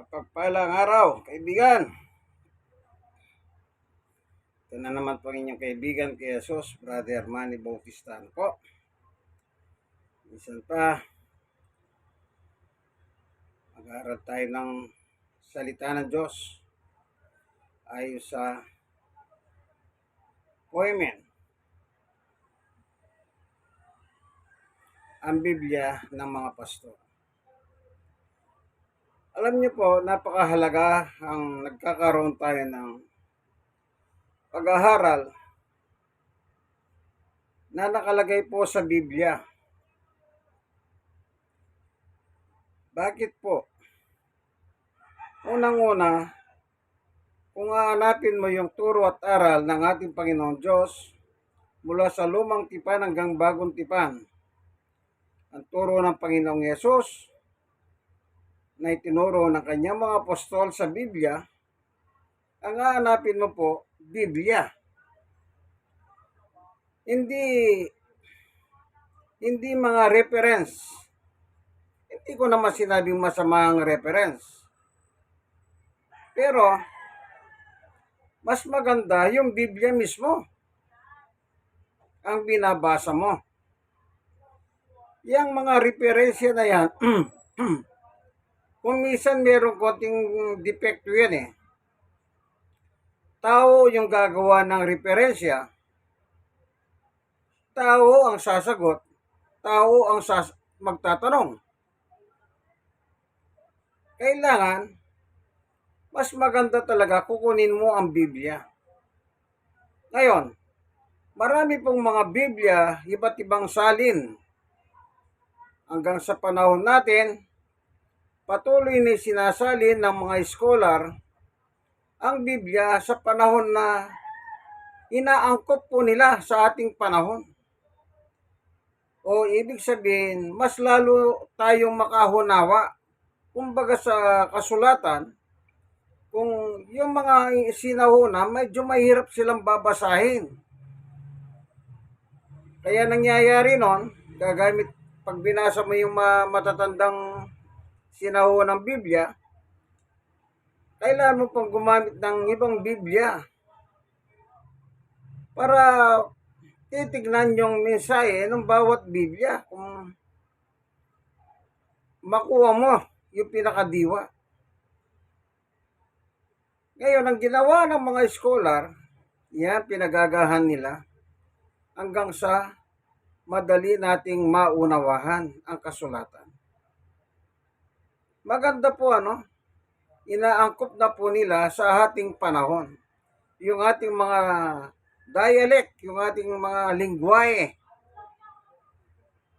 Mapagpalang araw, kaibigan. Ito na naman po ang inyong kaibigan kay Jesus, Brother Manny Bautista po. Minsan pa, mag-aaral tayo ng salita ng Diyos ayon sa poemen, ang Biblia ng mga pastor. Alam niyo po, napakahalaga ang nagkakaroon tayo ng pag-aaral na nakalagay po sa Biblia. Bakit po? Unang-una, kung hahanapin mo yung turo at aral ng ating Panginoong Diyos mula sa lumang tipan hanggang bagong tipan, ang turo ng Panginoong Yesus na itinuro ng kanyang mga apostol sa Biblia, ang hahanapin mo po, Biblia. Hindi mga reference. Hindi ko naman sinabing masamang reference. Pero, mas maganda yung Biblia mismo ang binabasa mo. Yang mga referensya na yan, kung minsan merong konting depekto yan eh. Tao yung gagawa ng referensya, tao ang sasagot, tao ang magtatanong. Kailangan, mas maganda talaga kukunin mo ang Biblia. Ngayon, marami pong mga Biblia, iba't ibang salin. Hanggang sa panahon natin, patuloy na sinasalin ng mga scholar ang Biblia sa panahon na inaangkop po nila sa ating panahon. O ibig sabihin, mas lalo tayong makahunawa. Kumbaga sa kasulatan, kung yung mga sinahuna, medyo mahirap silang babasahin. Kaya nangyayari nun, pag binasa mo yung matatandang sinahunang Biblia, kailangan mo pang gumamit ng ibang Biblia para titignan yung mensahe ng bawat Biblia kung makuha mo yung pinakadiwa. Ngayon, ang ginawa ng mga scholar, yan, pinagagahan nila hanggang sa madali nating maunawahan ang kasulatan. Maganda po inaangkop na po nila sa ating panahon. Yung ating mga dialect, yung ating mga lingwahe.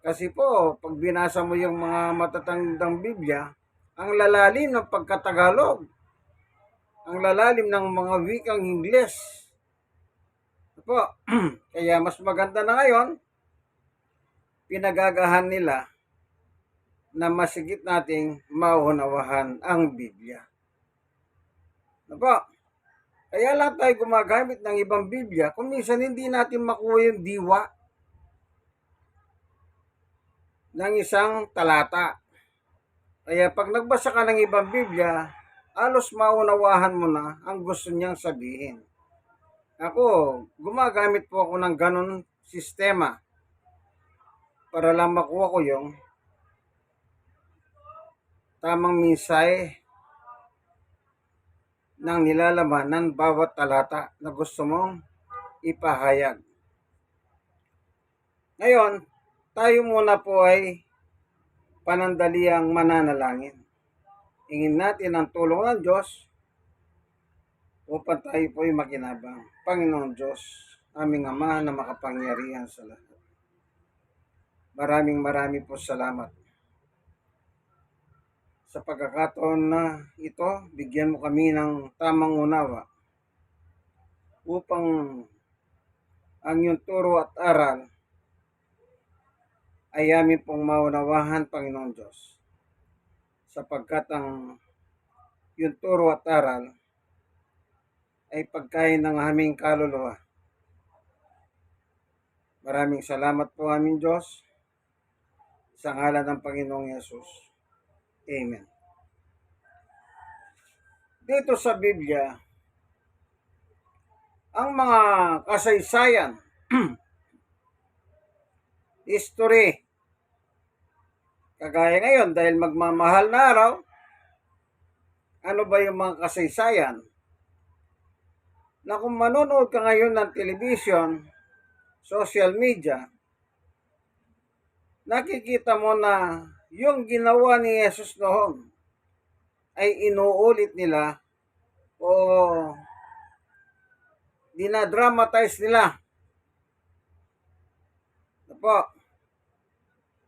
Kasi po, pag binasa mo yung mga matatandang Biblia, ang lalalim ng pagkatagalog, ang lalalim ng mga wikang Ingles. Po, kaya mas maganda na ngayon, pinagagahan nila na masigit nating maunawahan ang Biblia. Po, kaya lang tayo gumagamit ng ibang Biblia kung minsan hindi natin makuha yung diwa ng isang talata. Kaya pag nagbasa ka ng ibang Biblia, halos maunawahan mo na ang gusto niyang sabihin. Ako, gumagamit po ako ng ganun sistema para lang makuha ko yung tamang mensahe ng nilalaman ng bawat talata na gusto mong ipahayag. Ngayon, tayo muna po ay panandaliang mananalangin. Hingin natin ang tulong ng Diyos upang tayo po ay makinabang. Panginoon Diyos, aming Ama na makapangyarihan sa lahat. Maraming po salamat. Sa pagkakataon na ito, bigyan mo kami ng tamang unawa upang ang iyong turo at aral ay amin pong maunawahan, Panginoon Diyos. Sapagkat ang iyong turo at aral ay pagkain ng aming kaluluwa. Maraming salamat po aming Diyos sa ngalan ng Panginoong Yesus. Amen. dito sa Biblia, ang mga kasaysayan, history, kagaya ngayon dahil magmamahal na araw, ano ba yung mga kasaysayan? Na kung manonood ka ngayon ng television, social media, nakikita mo na yung ginawa ni Jesus noon ay inuulit nila o dinadramatize nila. Po,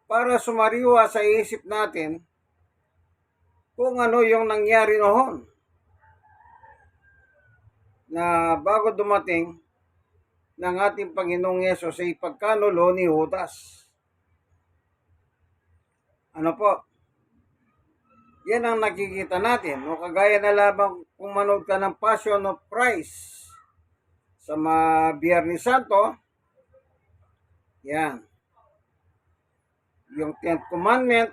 para sumariwa sa isip natin kung ano yung nangyari noon na bago dumating ng ating Panginoong Yesus ay pagkanulo ni Judas. Ano po? Yan ang nakikita natin. O kagaya na lamang kung manood ka ng Passion of Christ sa Biyernes Santo, yan. Yung 10th Commandment,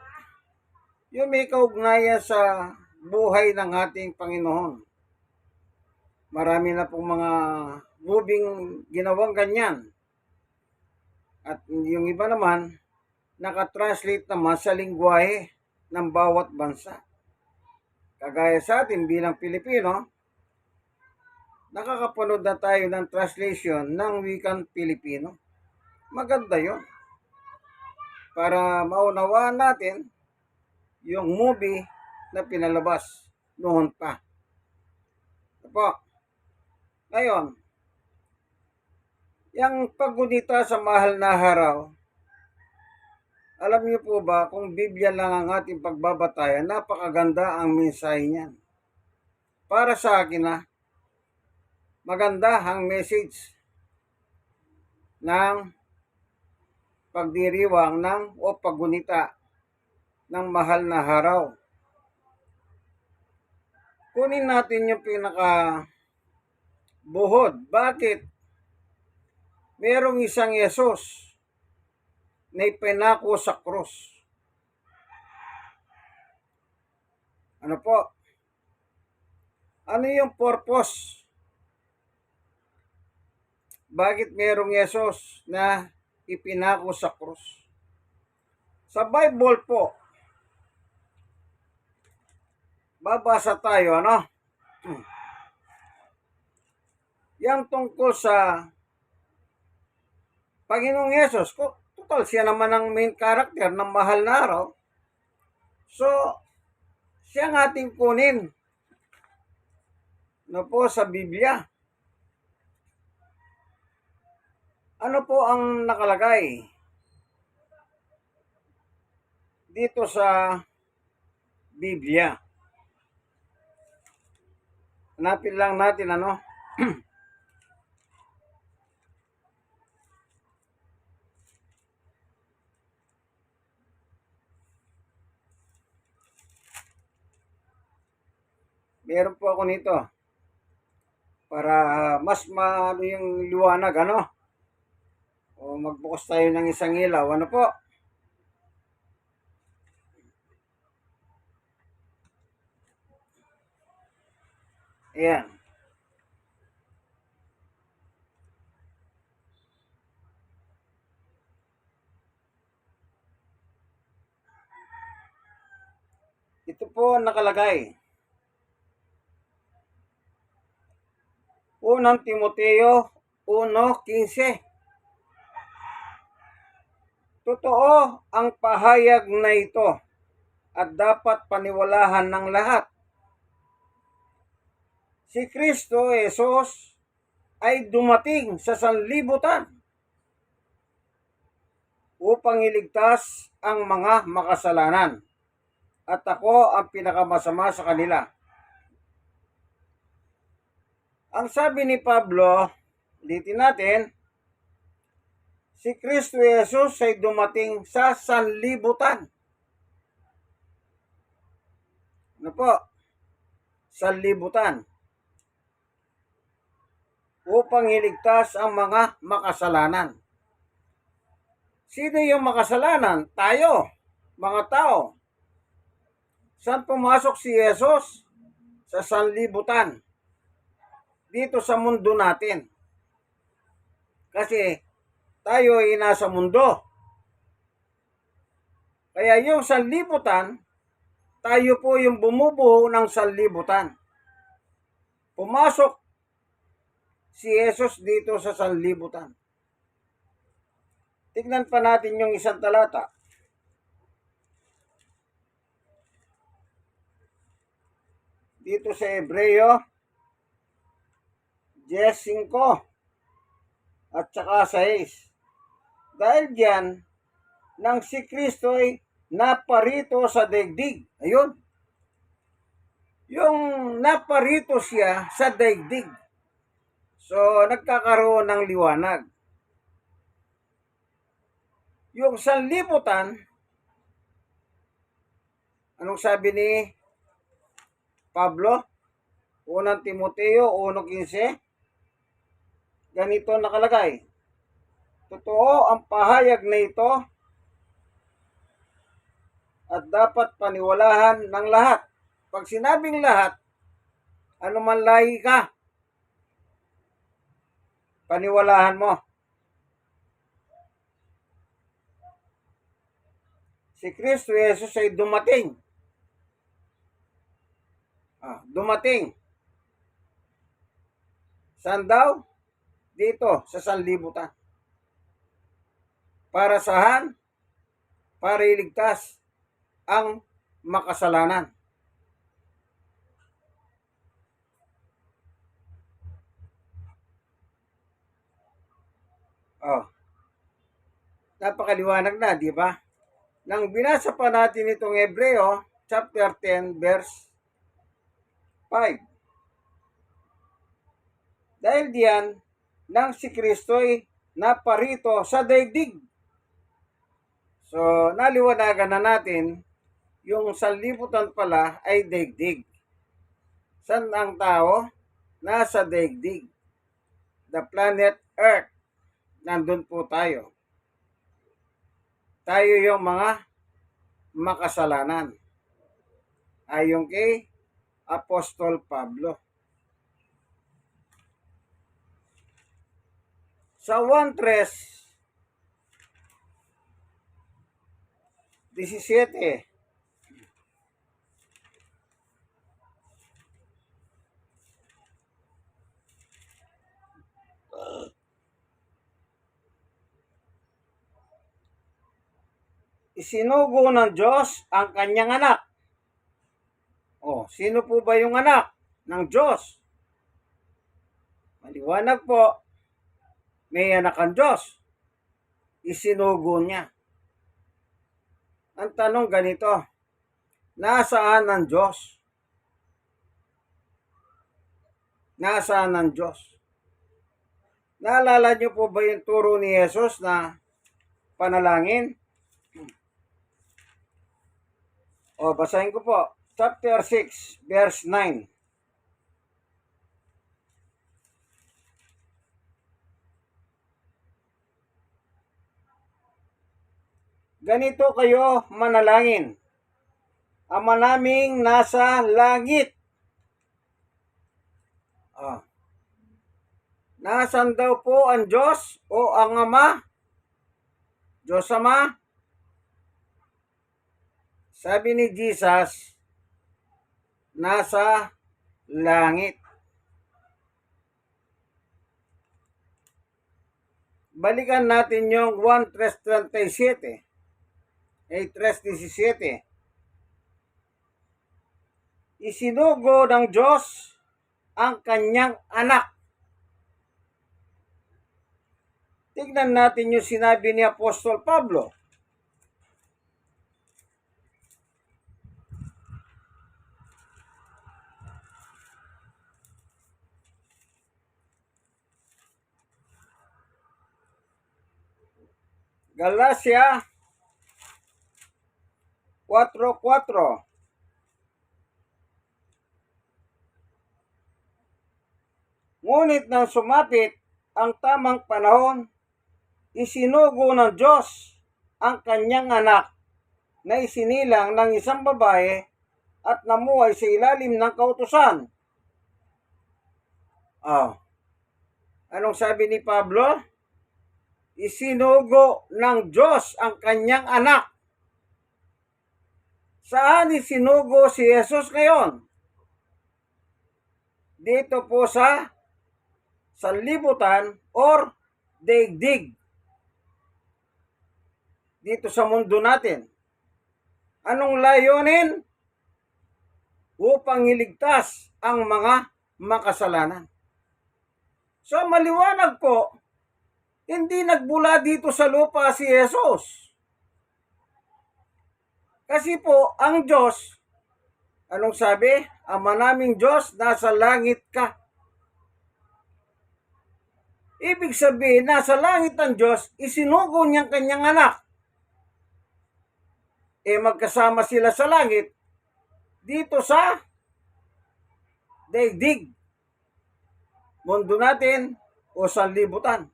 yung may kaugnayan sa buhay ng ating Panginoon. Marami na pong mga moving ginawang ganyan. At yung iba naman, nakatranslate naman sa lingwahe ng bawat bansa. Kagaya sa atin bilang Pilipino, nakakapanood na tayo ng translation ng wikang Pilipino. Maganda yun. Para maunawaan natin yung movie na pinalabas noon pa. Opo. Ngayon, yung paggunita sa mahal na araw, alam niyo po ba kung Biblia lang ang ating pagbabatayan, napakaganda ang mensahe niyan. Para sa akin maganda ang message ng pagdiriwang o paggunita ng mahal na araw. Kunin natin yung buhod. Bakit merong isang Yesus na ipinako sa krus? Ano po? Ano yung purpose? Bakit merong Yesus na ipinako sa krus? Sa Bible po, babasa tayo, Yang tungkol sa Panginoong Yesus. Total, siya naman ang main character ng mahal na araw. So, siya ang ating kunin po sa Biblia. Ano po ang nakalagay dito sa Biblia? Hanapin lang natin Meron po ako nito para mas maano yung liwanag, O magbukas tayo ng isang ilaw, po? Ayan. Ito po nakalagay. Unang Timoteo 1:15. Totoo ang pahayag na ito at dapat paniwalahan ng lahat. Si Kristo Jesus ay dumating sa sanlibutan upang iligtas ang mga makasalanan. At ako ang pinakamasama sa kanila. Ang sabi ni Pablo, ulitin natin, si Kristo Jesus ay dumating sa sanlibutan. Ano po? Sanlibutan. Upang iligtas ang mga makasalanan. Sino yung makasalanan? Tayo, mga tao. Saan pumasok si Jesus? sa sanlibutan dito sa mundo natin. Kasi tayo ay nasa mundo. Kaya yung sanlibutan, tayo po yung bumubuo ng sanlibutan. Pumasok si Jesus dito sa sanlibutan. Tignan pa natin yung isang talata. Dito sa Hebreo 10:5 at saka 6. Dahil diyan, nang si Kristo ay naparito sa daigdig. Ayun. Yung naparito siya sa daigdig. So, nagkakaroon ng liwanag. Yung sanlibutan, anong sabi ni Pablo? Unang Timoteo 1:15. Ganito nakalagay. Totoo ang pahayag na ito at dapat paniwalahan ng lahat. Pag sinabing lahat, anuman lahi ka, paniwalahan mo. Si Kristo Jesus ay dumating. Dumating. Saan daw? Dito, sa sanlibutan. Para saan? Para iligtas ang makasalanan. Napakaliwanag na, di ba? Nang binasa pa natin itong Hebreo, chapter 10, verse 5. Dahil diyan, nang si Kristo'y naparito sa daigdig. So, naliwanagan na natin, yung sanlibutan pala ay daigdig. Saan ang tao? Nasa daigdig. The planet Earth. Nandun po tayo. Tayo yung mga makasalanan. Ayon kay Apostol Pablo. Sa 1:17, isinugo ng Diyos ang kanyang anak. Sino po ba yung anak ng Diyos? Maliwanag po, may anak ang Diyos. Isinugo niya. Ang tanong ganito, nasaan ang Diyos? Nasaan ang Diyos? Naalala niyo po ba yung turo ni Jesus na panalangin? Basahin ko po. Chapter 6, verse 9. Ganito kayo manalangin. Ama naming nasa langit. Nasaan daw po ang Diyos o ang Ama? Diyos Ama? Sabi ni Jesus, nasa langit. Balikan natin yung 1:3:37. 3:17. Isinugo ng Diyos ang kanyang anak. Tignan natin yung sinabi ni Apostol Pablo. Galatia 4:4. Ngunit nang sumapit ang tamang panahon, isinugo ng Diyos ang kanyang anak na isinilang ng isang babae at namuhay sa ilalim ng kautusan. Anong sabi ni Pablo? Isinugo ng Diyos ang kanyang anak. Saan isinugo si Jesus ngayon? Dito po sa sanlibutan or daigdig. Dito sa mundo natin. Anong layunin? Upang iligtas ang mga makasalanan. So maliwanag po, hindi nagbula dito sa lupa si Jesus. Kasi po, ang Diyos, anong sabi? Ama naming Diyos, nasa langit ka. Ibig sabihin, nasa langit ang Diyos, isinugo niyang kanyang anak. Magkasama sila sa langit, dito sa daigdig, mundo natin o sanlibutan.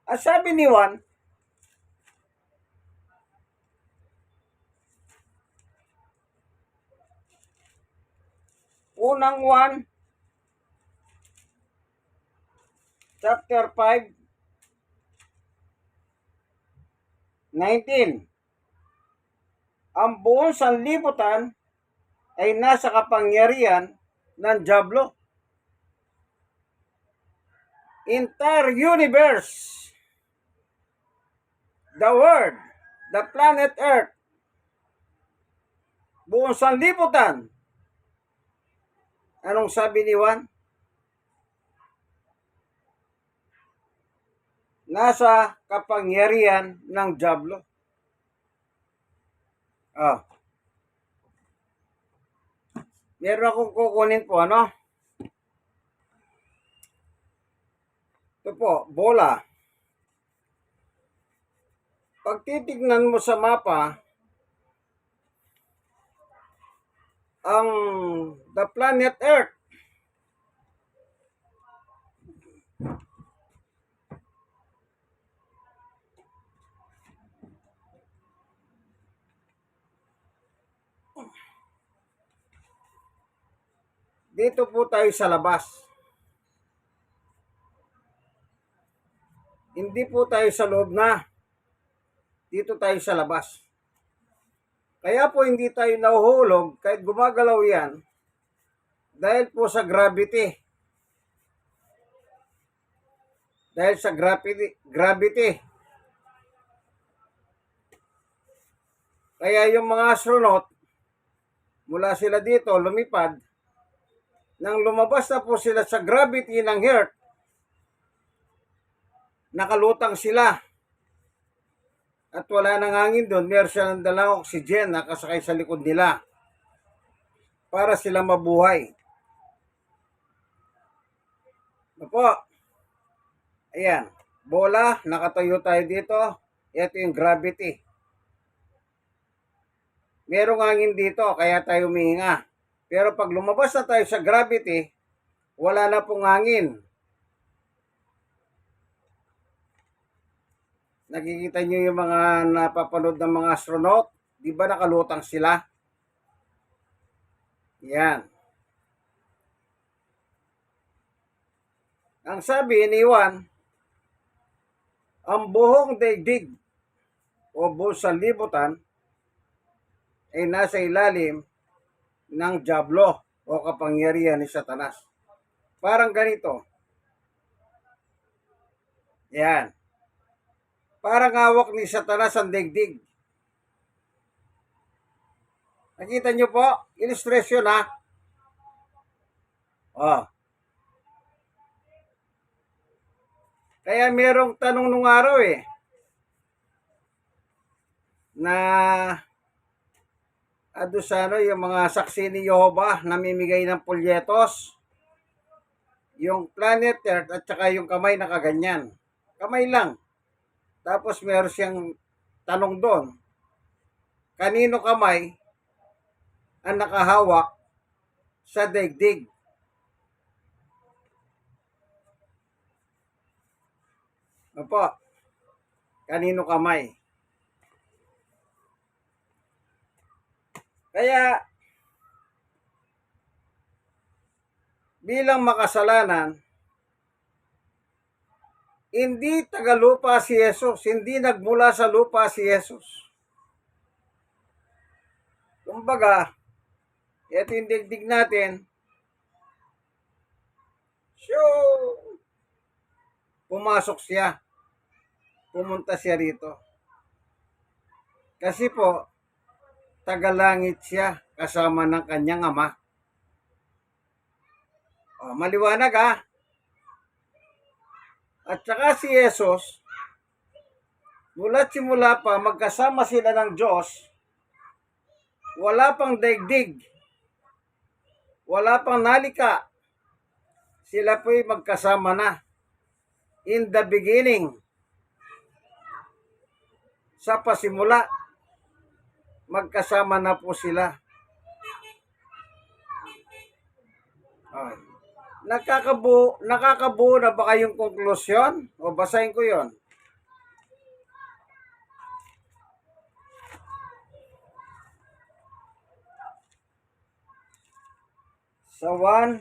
At sabi ni Juan, unang 1, chapter 5, 19. Ang buong sanlibutan ay nasa kapangyarihan ng dyablo. Entire universe, the world, the planet Earth, buong sanlibutan. Anong sabi ni Juan? Nasa kapangyarihan ng dyablo. Meron akong kukunin po, ano? Ito po, bola. Pag titignan mo sa mapa, ang the planet Earth, dito po tayo sa labas. Hindi po tayo sa loob na. Dito tayo sa labas. Kaya po hindi tayo nahuhulog kahit gumagalaw yan dahil po sa gravity. Dahil sa gravity. Kaya yung mga astronaut, mula sila dito, lumipad, nang lumabas na po sila sa gravity ng Earth, nakalutang sila. At wala nang hangin doon, meron siya ng dalang oxygen na kasakay sa likod nila para sila mabuhay. Opo. Ayan. Bola, nakatayo tayo dito. Ito yung gravity. Merong hangin dito, kaya tayo humihinga. Pero pag lumabas na tayo sa gravity, wala na pong hangin. Nakikita nyo yung mga napapanood ng mga astronaut? Di ba nakalutang sila? Yan. Ang sabi ni Juan, ang buong daigdig o buong sanlibutan ay nasa ilalim ng dyablo o kapangyarihan ni Satanas. Parang ganito. Yan. Parang hawak ni Satanas ang daigdig. Nakita nyo po? Illustration, ha? Kaya merong tanong nung araw na adusano yung mga saksi ni Jehovah namimigay ng pulyetos, yung planet Earth at saka yung kamay na kaganyan. Kamay lang. Tapos meron siyang tanong doon, kanino kamay ang nakahawak sa daigdig? Opo, kanino kamay? Kaya bilang makasalanan, hindi tagalupa si Jesus, hindi nagmula sa lupa si Jesus. Kumbaga, ito yung digdig natin, so, pumasok siya, pumunta siya rito. Kasi po, tagalangit siya kasama ng kanyang ama. O, maliwanag ha. At saka si Jesus, mula't simula pa, magkasama sila ng Diyos, wala pang daigdig, wala pang nalika, sila po'y magkasama na. In the beginning, sa pasimula, magkasama na po sila. Ay. Nakakabuo na ba kayong konklusyon? O basahin ko yon. Sa 1,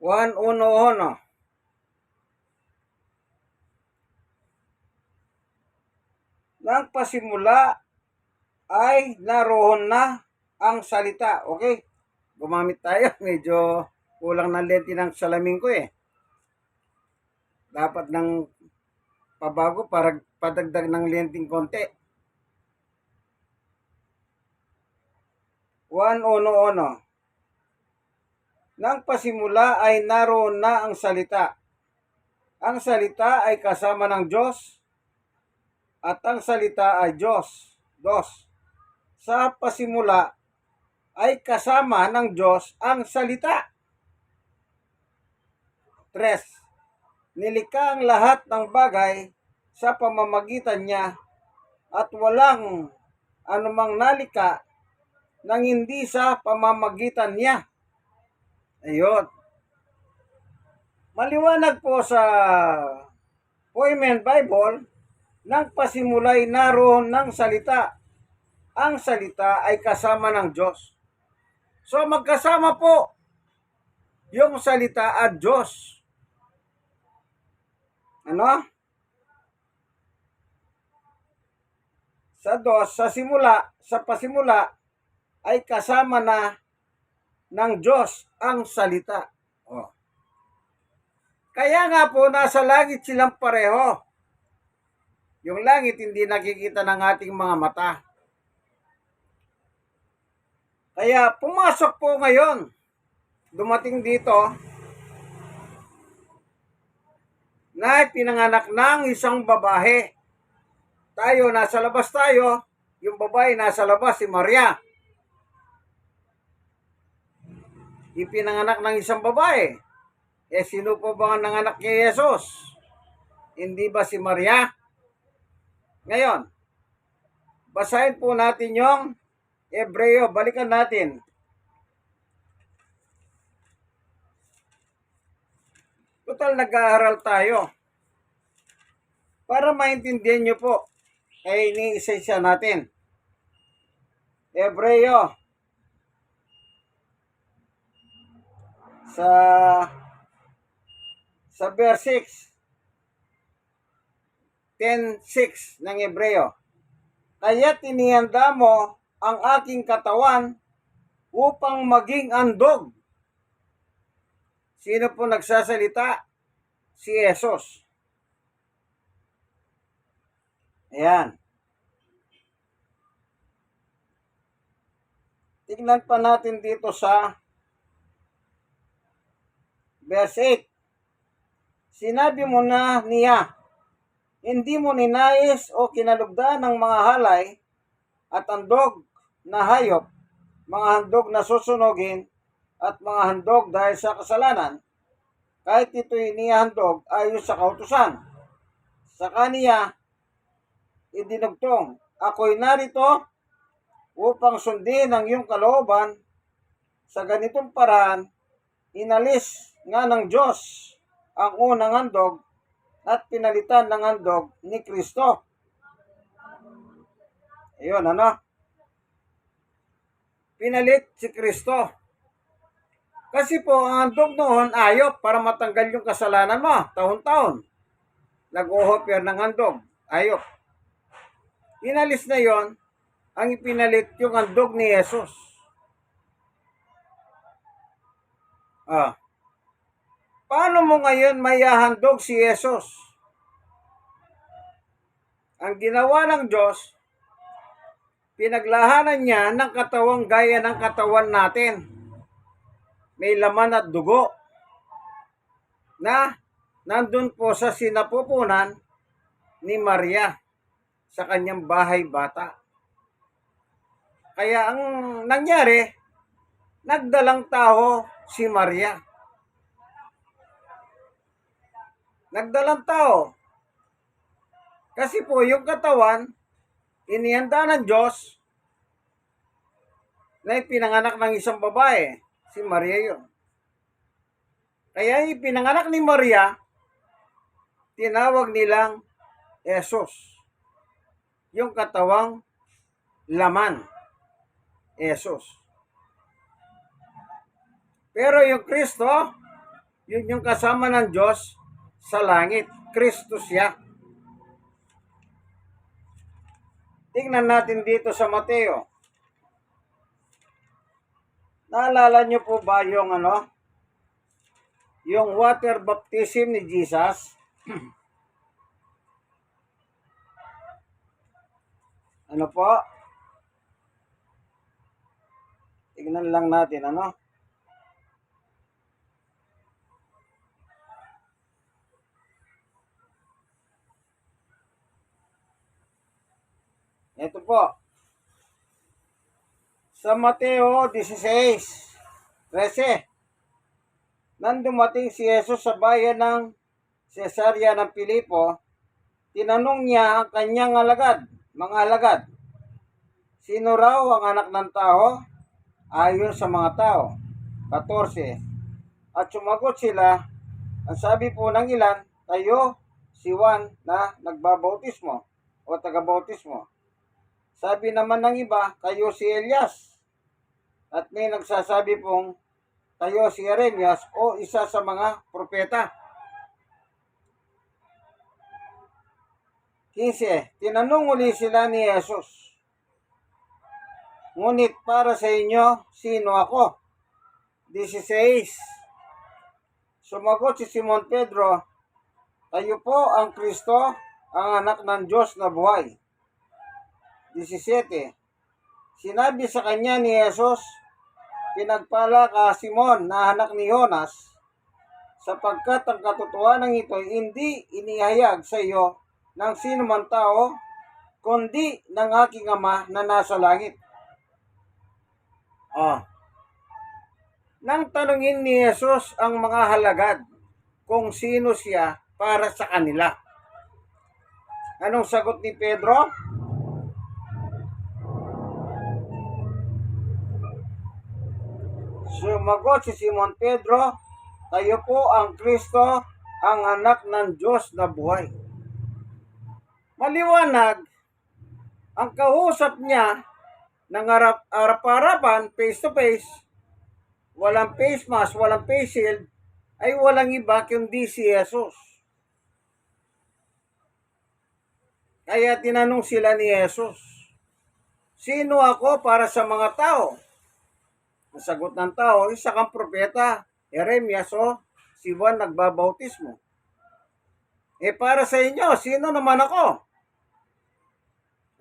uno. Nang pasimula ay naroon na ang salita. Okay? Gumamit tayo. Medyo kulang ng lente ng salamin ko eh. Dapat ng pabago para padagdag ng lenting konti. 1:1. Nang pasimula ay naroon na ang salita. Ang salita ay kasama ng Diyos at ang salita ay Diyos. 2. Sa pasimula ay kasama ng Diyos ang salita. 3. Nilikha ang lahat ng bagay sa pamamagitan niya at walang anumang nalika nang hindi sa pamamagitan niya. Ayun. Maliwanag po sa Poimen Bible, nang pasimulay naroon ng salita. Ang salita ay kasama ng Diyos. So magkasama po yung salita at Diyos. Ano? Sa pasimula ay kasama na ng Diyos ang salita. Oh. Kaya nga po nasa langit silang pareho. Yung langit hindi nakikita ng ating mga mata. Kaya pumasok po ngayon, dumating dito, na pinanganak ng isang babae. Tayo, nasa labas tayo, yung babae nasa labas, si Maria. Ipinanganak ng isang babae. Sino po ba ang nanganak kay Jesus? Hindi ba si Maria? Ngayon, basahin po natin yung Hebreo. Balikan natin. Total, nag-aaral tayo. Para maintindihan nyo po, ay iniisa-isa natin. Hebreo. Sa verse 6. 10:6 ng Hebreo. Kaya tinihanda mo ang aking katawan upang maging andog. Sino po nagsasalita? Si Jesus. Ayan. Tingnan pa natin dito sa verse 8. Sinabi mo na niya, hindi mo ninais o kinalugdan ng mga halay at handog na hayop, mga handog na susunugin at mga handog dahil sa kasalanan, kahit ito'y inihandog ayon sa kautusan. Sa kaniya, idinugtong, ako'y narito upang sundin ang iyong kalooban. Sa ganitong paraan, inalis nga ng Diyos ang unang handog at pinalitan ng handog ni Kristo. Ayun, ano? Pinalit si Kristo. Kasi po, ang handog noon, ayop para matanggal yung kasalanan mo, taon-taon. Nag-o-offer ng handog, ayop. Inalis na yon, ang ipinalit yung handog ni Jesus. Paano mo ngayon mayahandog si Jesus? Ang ginawa ng Diyos, pinaglahanan niya ng katawang gaya ng katawan natin. May laman at dugo na nandun po sa sinapupunan ni Maria sa kanyang bahay bata. Kaya ang nangyari, nagdalang tao si Maria. Nagdalang tao. Kasi po yung katawan, inihanda ng Diyos na ipinanganak ng isang babae. Si Maria yun. Kaya ipinanganak ni Maria, tinawag nilang Jesus. Yung katawang laman. Jesus. Pero yung Kristo, yun yung kasama ng Diyos sa langit. Kristo siya. Tingnan natin dito sa Mateo. Naalala niyo po ba yung yung water baptism ni Jesus? Ano po? Tingnan lang natin, Ito po. Sa Mateo 16:13. Nang dumating si Jesus sa bayan ng Cesarea ng Pilipo, tinanong niya ang kanyang mga alagad, sino raw ang anak ng tao? Ayon sa mga tao. 14. At sumagot sila, ang sabi po ng ilan, tayo si Juan na nagbabautismo o tagabautismo. Sabi naman ng iba, kayo si Elias. At may nagsasabi pong kayo si Jeremias o isa sa mga propeta. 15. Tinanong uli sila ni Jesus, ngunit para sa inyo, sino ako? 16. Sumagot si Simon Pedro, kayo po ang Kristo, ang anak ng Diyos na buhay. 17. Sinabi sa kanya ni Jesus, pinagpala ka Simon na anak ni Jonas, sapagkat ang katotohanan ito hindi inihayag sa iyo ng sino man tao, kundi ng aking Ama na nasa langit. Nang tanungin ni Jesus ang mga halagad kung sino siya para sa kanila. Anong sagot ni Pedro? Sumagot si Simon Pedro, kayo po ang Kristo, ang anak ng Diyos na buhay. Maliwanag, ang kausap niya ng harap-harapan, face to face, walang face mask, walang face shield, ay walang iba kundi si Jesus. Kaya tinanong sila ni Jesus, sino ako para sa mga tao? Ang sagot ng tao, isa kang propeta, Jeremias o si Juan nagbabautismo. Para sa inyo, sino naman ako?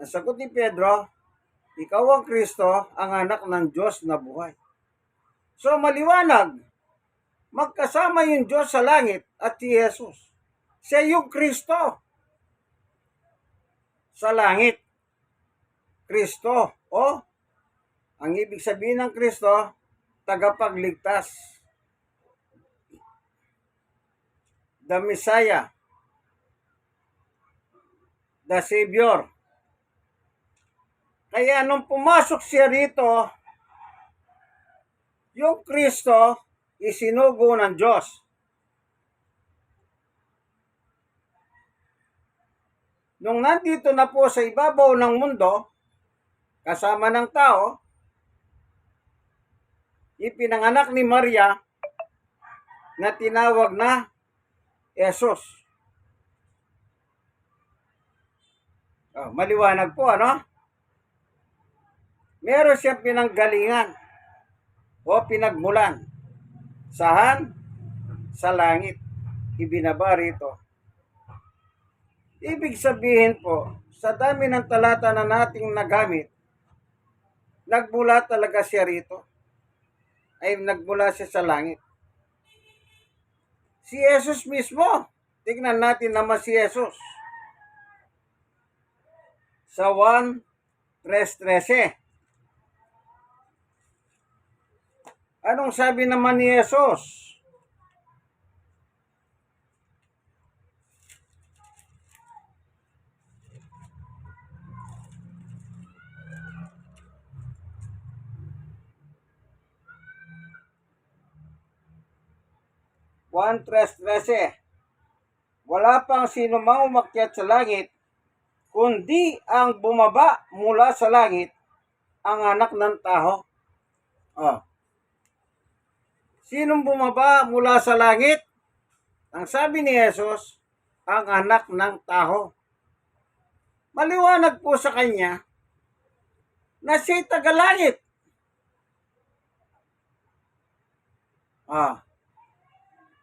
Ang sagot ni Pedro, ikaw ang Kristo, ang anak ng Diyos na buhay. So maliwanag, magkasama yung Diyos sa langit at si Jesus. Siya yung Kristo sa langit. Kristo o ang ibig sabihin ng Kristo, tagapagligtas. The Messiah. The Savior. Kaya nung pumasok siya rito, yung Kristo isinugo ng Diyos. Nung nandito na po sa ibabaw ng mundo, kasama ng tao, ipinanganak ni Maria na tinawag na Jesus. Oh, maliwanag po, ano? Meron siyang pinanggalingan o pinagmulan. Saan? Sa langit. Ibinaba rito. Ibig sabihin po, sa dami ng talata na nating nagamit, nagmula talaga siya rito. Ay nagmula siya sa langit. Si Jesus mismo, tignan natin naman si Jesus. Sa 1:13. Anong sabi naman ni Jesus? Wala pang sino mang umakyat sa langit, kundi ang bumaba mula sa langit, ang anak ng tao. Oh. Sinong bumaba mula sa langit? Ang sabi ni Jesus, ang anak ng tao. Maliwanag po sa kanya na siya'y tagalangit.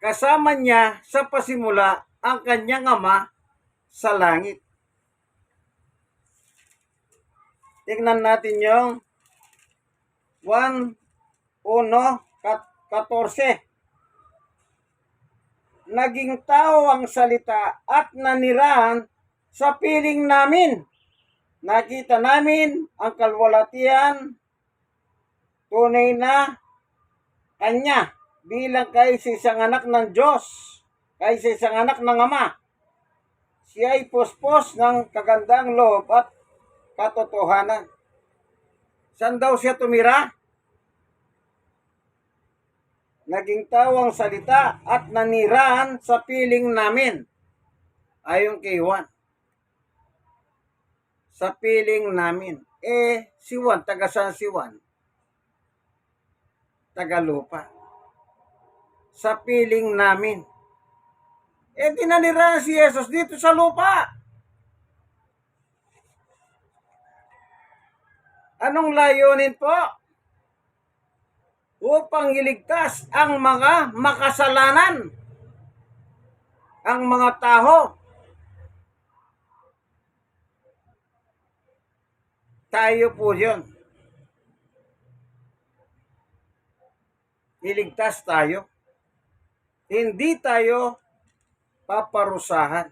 Kasama niya sa pasimula ang kanyang ama sa langit. Tingnan natin yung 1:14. Naging tao ang salita at nanirahan sa piling namin. Nakita namin ang kalwalhatian, tunay na kanya bilang kaysa isang anak ng Diyos, kaysa isang anak ng Ama. Siya ay puspos ng kagandang loob at katotohanan. Saan daw siya tumira? Naging tao ang salita at nanirahan sa piling namin. Ayon kay Juan. Sa piling namin. Si Juan, taga saan si Juan? Taga lupa. Sa piling namin. Dinanirahan si Jesus dito sa lupa. Anong layunin po? Upang iligtas ang mga makasalanan, ang mga tao. Tayo po yun. Iligtas tayo. Hindi tayo paparusahan.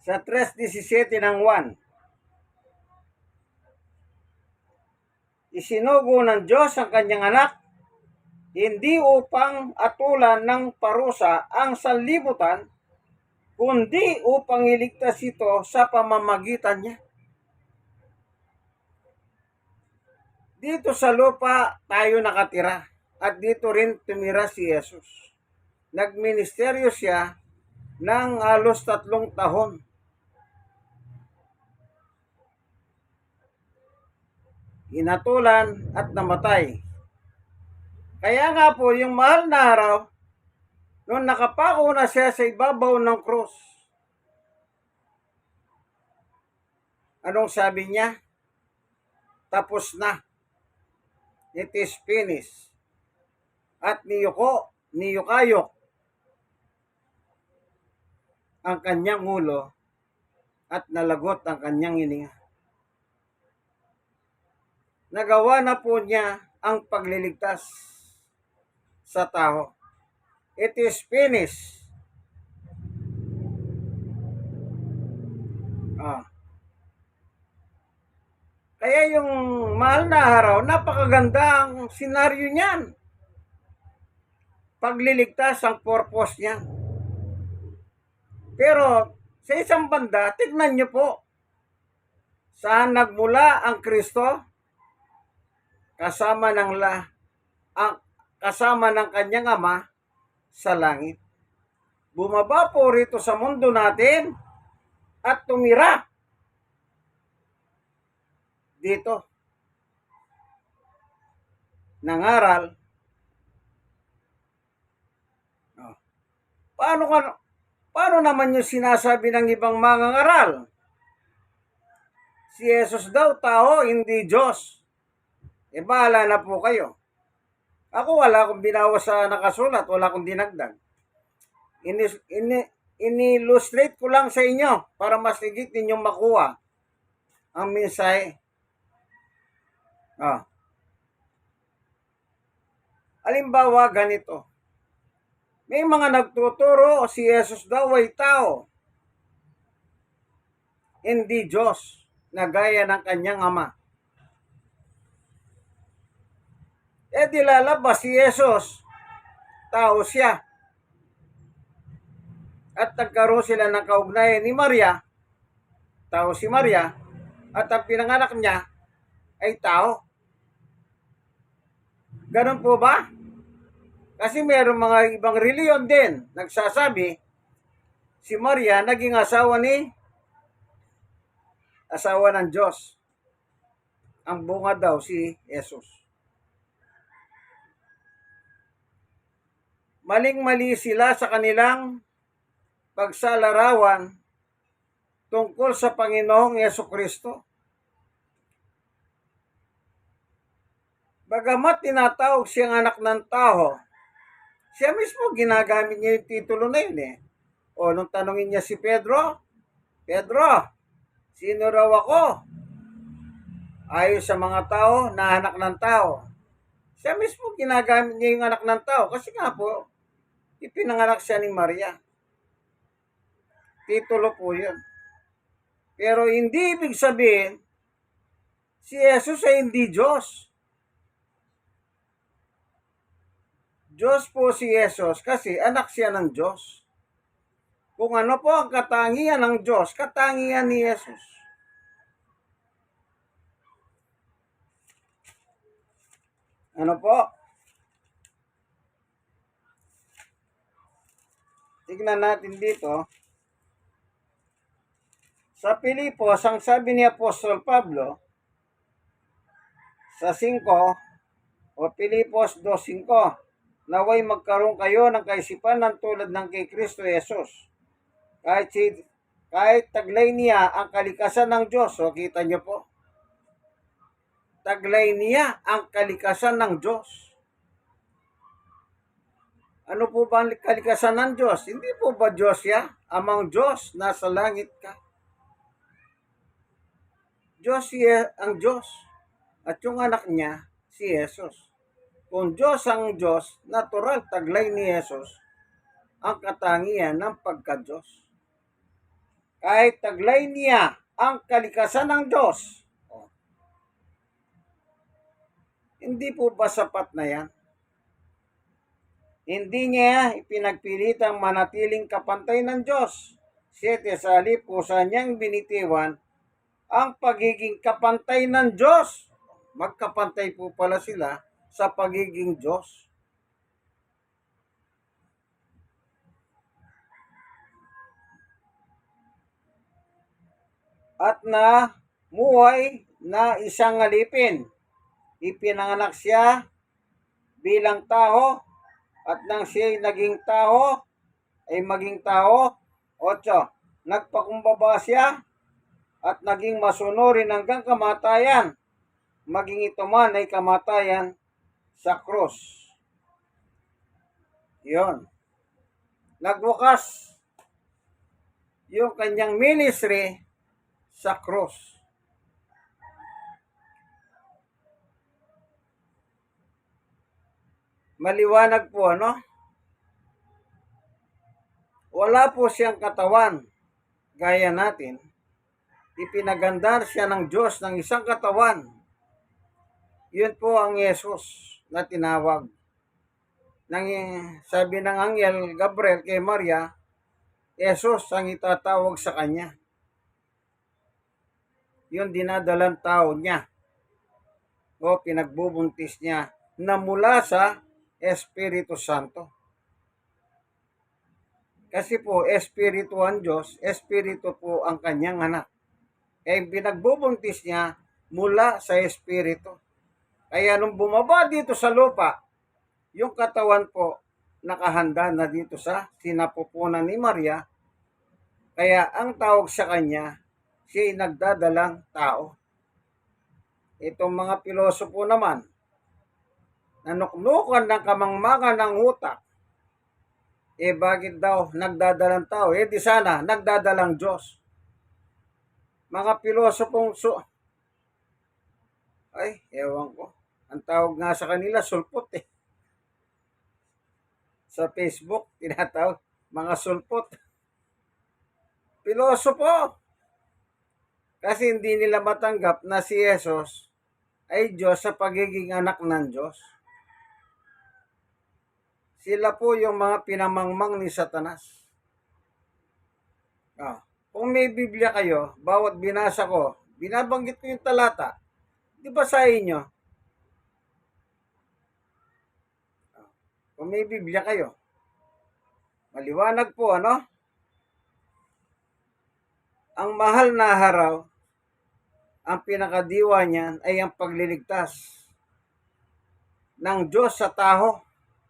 Sa 3:17 ng 1, isinugo ng Diyos ang kanyang anak, hindi upang atulan ng parusa ang sanlibutan, kundi upang iligtas ito sa pamamagitan niya. Dito sa lupa tayo nakatira at dito rin tumira si Jesus. Nagministeryo siya ng halos 3 taon. Inatulan at namatay. Kaya nga po yung mahal na araw, nung nakapako na siya sa ibabaw ng krus, anong sabi niya? Tapos na. It is finished. At niyukayok ang kanyang ulo at nalagot ang kanyang hininga. Nagawa na po niya ang pagliligtas sa tao. It is finished. Kaya yung mahal na araw, napakaganda ang senaryo niyan. Pagliligtas ang purpose niya. Pero sa isang banda, tignan niyo po, Saan nagmula ang Kristo? Kasama ng ang kasama ng kanyang ama sa langit. Bumaba po rito sa mundo natin at tumira dito. Nangaral. Oh. Paano naman yung sinasabi ng ibang mangangaral? Si Jesus daw tao, hindi Diyos. E bahala na po kayo. Ako wala akong binawas sa nakasulat, wala akong dinagdag. Ini-illustrate ko lang sa inyo para mas higit ninyong makuha ang mensahe. Halimbawa, ganito. May mga nagtuturo si Jesus daw ay tao, hindi Diyos, na gaya ng kanyang ama. Di lalabas si Jesus, tao siya. At nagkaroon sila ng kaugnayan ni Maria, tao si Maria, at ang pinanganak niya ay tao. Ganun po ba? Kasi mayroong mga ibang reliyon din nagsasabi si Maria naging asawa ng Diyos. Ang bunga daw si Jesus. Maling-mali sila sa kanilang pagsalarawan tungkol sa Panginoong Yesukristo. Bagamat tinatawag siyang anak ng tao, siya mismo ginagamit niya yung titulo na yun eh. O nung tanongin niya si Pedro, Pedro, sino raw ako? Ayon sa mga tao na anak ng tao. Siya mismo ginagamit niya yung anak ng tao kasi nga po, ipinanganak siya ni Maria. Titulo po yun. Pero hindi ibig sabihin, si Jesus ay hindi Diyos. Diyos po si Jesus kasi anak siya ng Diyos. Kung ano po ang katangian ng Diyos, katangian ni Jesus. Ano po? Tignan natin dito. Sa Pilipos, ang sabi ni Apostol Pablo, sa 5, o Pilipos 2:5, naway magkaroon kayo ng kaisipan ng tulad ng kay Kristo Jesus. Kahit taglay niya ang kalikasan ng Diyos. So, kita niyo po. Taglay niya ang kalikasan ng Diyos. Ano po ba ang kalikasan ng Diyos? Hindi po ba Diyos siya? Amang Diyos, nasa langit ka. Diyos siya ang Diyos. At yung anak niya, si Jesus. Kung Diyos ang Diyos, natural taglay ni Jesus ang katangian ng pagka-Diyos. Kahit taglay niya ang kalikasan ng Diyos, hindi po ba sapat na yan? Hindi niya ipinagpilitang manatiling kapantay ng Diyos. 7, sa halip kusa niyang binitiwan ang pagiging kapantay ng Diyos. Magkapantay po pala sila sa pagiging Diyos. At na muhay na isang alipin. Ipinanganak siya bilang tao at nang siya'y naging tao, ay maging tao. 8. Nagpakumbaba siya at naging masunurin hanggang kamatayan. Maging ito man ay kamatayan sa krus. Yun. Nagwakas yung kanyang ministry sa krus. Maliwanag po, ano? Wala po siyang katawan gaya natin. Ipinaganda siya ng Diyos ng isang katawan. Yun po ang Jesus na tinawag. Sabi ng anghel Gabriel kay Maria, Jesus ang itatawag sa kanya. yung dinadalang tao niya o pinagbubuntis niya na mula sa Espiritu Santo. Kasi po, Espiritu ang Diyos, Espiritu po ang kanyang anak. Kaya pinagbubuntis niya mula sa Espiritu. Kaya nung bumaba dito sa lupa, yung katawan po nakahanda na dito sa sinapupunan ni Maria. Kaya ang tawag sa kanya, siya'y nagdadalang tao. Itong mga pilosopo naman, nanuknukan ng kamangmangan ng utak, bakit daw nagdadalang tao? Di sana, nagdadalang Diyos. Mga pilosopong ewan ko. Ang tawag nga sa kanila, sulpot eh. Sa Facebook, tinatawag, mga sulpot. Pilosopo. Kasi hindi nila matanggap na si Jesus ay Diyos sa pagiging anak ng Diyos. Sila po yung mga pinamangmang ni Satanas. Kung may Biblia kayo, bawat binasa ko, binabanggit ko yung talata. Di ba sa inyo? Kung may Biblia kayo, maliwanag po, ano? Ang mahal na araw, ang pinakadiwa niyan ay ang pagliligtas ng Diyos sa tao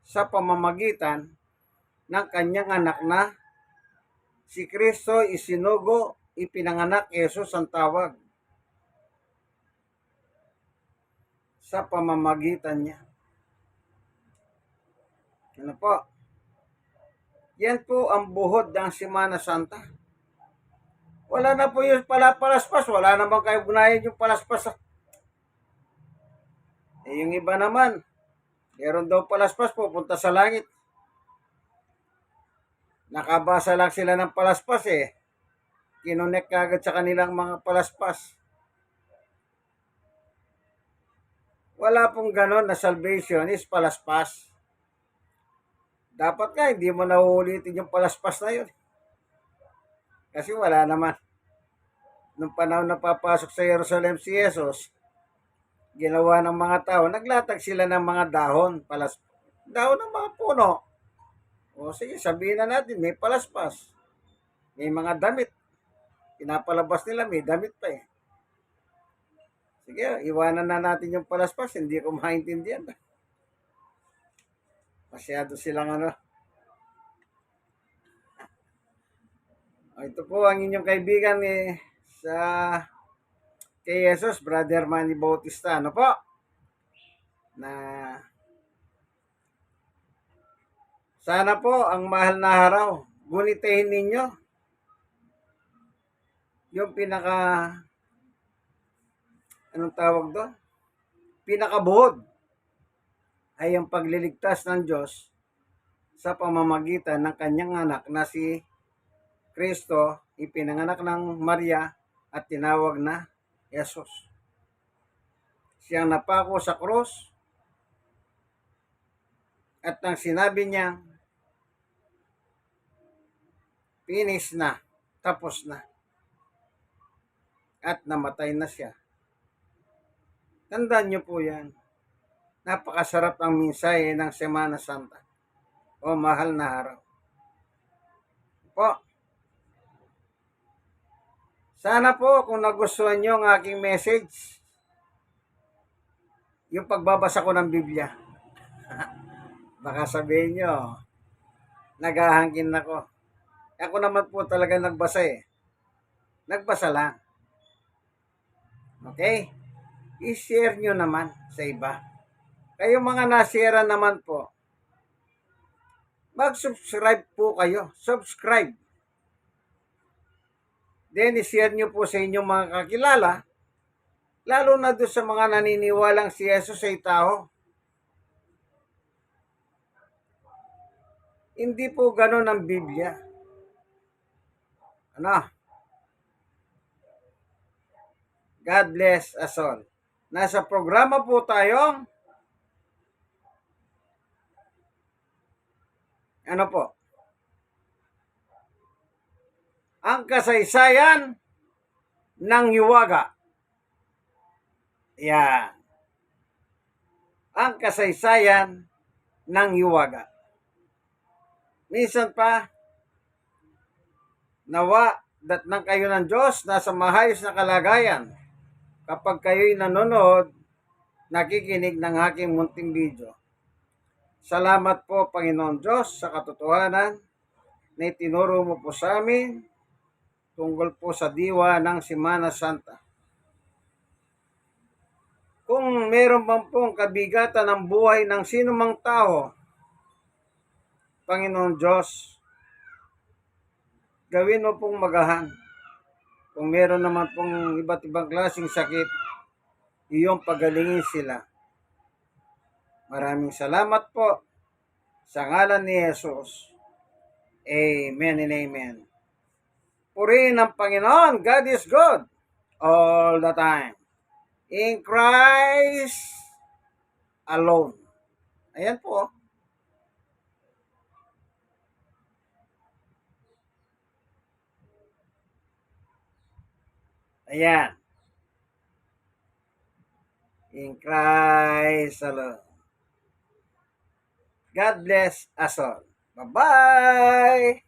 sa pamamagitan ng kanyang anak na si Kristo isinugo, ipinanganak, Yesus ang tawag. Sa pamamagitan niya. Ano po? Yan po ang buhod ng Semana Santa. Wala na po yung palaspas. Wala naman kayo gunayan yung palaspas. Yung iba naman, meron daw palaspas, pupunta sa langit. Nakabasa lang sila ng palaspas eh. Kinonek kagad sa kanilang mga palaspas. Wala pong ganon na salvation is palaspas. Dapat nga, hindi mo nauulitin yung palaspas na yun. Kasi wala naman. Nung panahon na papasok sa Jerusalem si Jesus, ginawa ng mga tao, naglatag sila ng mga dahon, dahon ng mga puno. O sige, sabihin na natin, may palaspas. May mga damit. Pinapalabas nila, may damit pa eh. Sige, iwanan na natin yung palaspas, hindi ko maintindihan. Masyado silang ano. Ito po ang inyong kaibigan sa kay Jesus, Brother Manny Bautista. Ano po? Na sana po ang mahal na araw, gunitain ninyo yung anong tawag doon? Pinakabuhod ay ang pagliligtas ng Diyos sa pamamagitan ng kanyang anak na si Kristo, ipinanganak ng Maria at tinawag na Jesus. Siyang napako sa krus at nang sinabi niya, finish na, tapos na. At namatay na siya. Tandaan niyo po yan. Napakasarap ang mensahe ng Semana Santa o mahal na araw. Po. Sana po kung nagustuhan niyo ang aking message, yung pagbabasa ko ng Biblia. Baka sabihin niyo, naghahangin ako. Ako naman po talaga nagbasa eh. Nagbasa lang. Okay? I-share nyo naman sa iba. Kayo mga nasira naman po, mag-subscribe po kayo. Subscribe. Then, i-share nyo po sa inyong mga kakilala, lalo na doon sa mga naniniwalang si Jesus ay tao. Hindi po ganon ang Biblia. Ano? God bless us all. Nasa programa po tayo. Ano po? Ang kasaysayan ng hiwaga. Yan. Ang kasaysayan ng hiwaga. Minsan pa, nawa datnang kayo ng Diyos nasa maayos na kalagayan kapag kayo'y nanonood, nakikinig ng aking munting video. Salamat po, Panginoon Diyos, sa katotohanan na itinuro mo po sa amin tungkol po sa diwa ng Semana Santa. Kung meron bang pong kabigatan ng buhay ng sinumang tao, Panginoon Diyos, gawin mo pong magahan. Kung meron naman pong iba't ibang klaseng sakit, iyong pagalingin sila. Maraming salamat po sa ngalan ni Jesus. Amen and amen. Purihin ang Panginoon. God is good all the time. In Christ alone. Ayan po. Ayan. In Christ alone. God bless us all. Bye-bye!